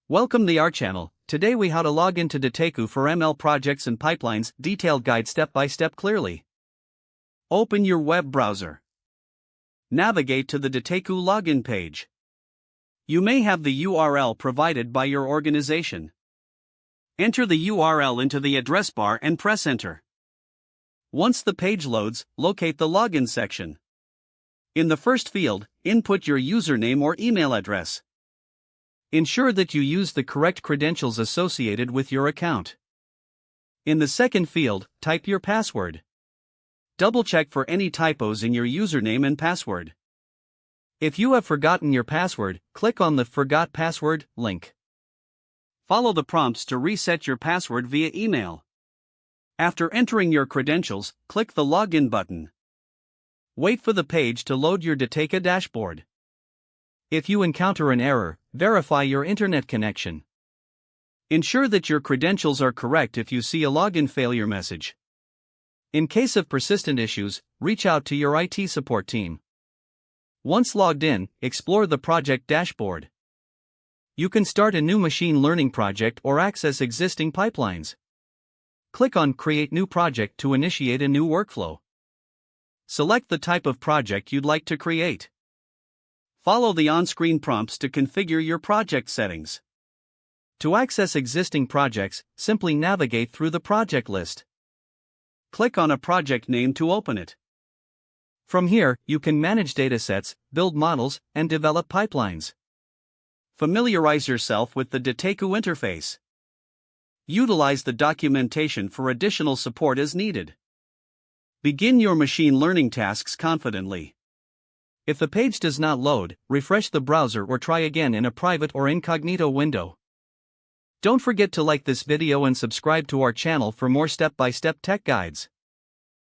Welcome to our channel. Today we how to log into Dataiku for ML projects and pipelines, detailed guide step by step clearly. Open your web browser. Navigate to the Dataiku login page. You may have the URL provided by your organization. Enter the URL into the address bar and press enter. Once the page loads, locate the login section. In the first field, input your username or email address. Ensure that you use the correct credentials associated with your account. In the second field, type your password. Double-check for any typos in your username and password. If you have forgotten your password, click on the Forgot Password link. Follow the prompts to reset your password via email. After entering your credentials, click the Login button. Wait for the page to load your Dataiku dashboard. If you encounter an error, verify your internet connection. Ensure that your credentials are correct if you see a login failure message. In case of persistent issues, reach out to your IT support team. Once logged in, explore the project dashboard. You can start a new machine learning project or access existing pipelines. Click on Create New Project to initiate a new workflow. Select the type of project you'd like to create. Follow the on-screen prompts to configure your project settings. To access existing projects, simply navigate through the project list. Click on a project name to open it. From here, you can manage datasets, build models, and develop pipelines. Familiarize yourself with the Dataiku interface. Utilize the documentation for additional support as needed. Begin your machine learning tasks confidently. If the page does not load, refresh the browser or try again in a private or incognito window. Don't forget to like this video and subscribe to our channel for more step-by-step tech guides.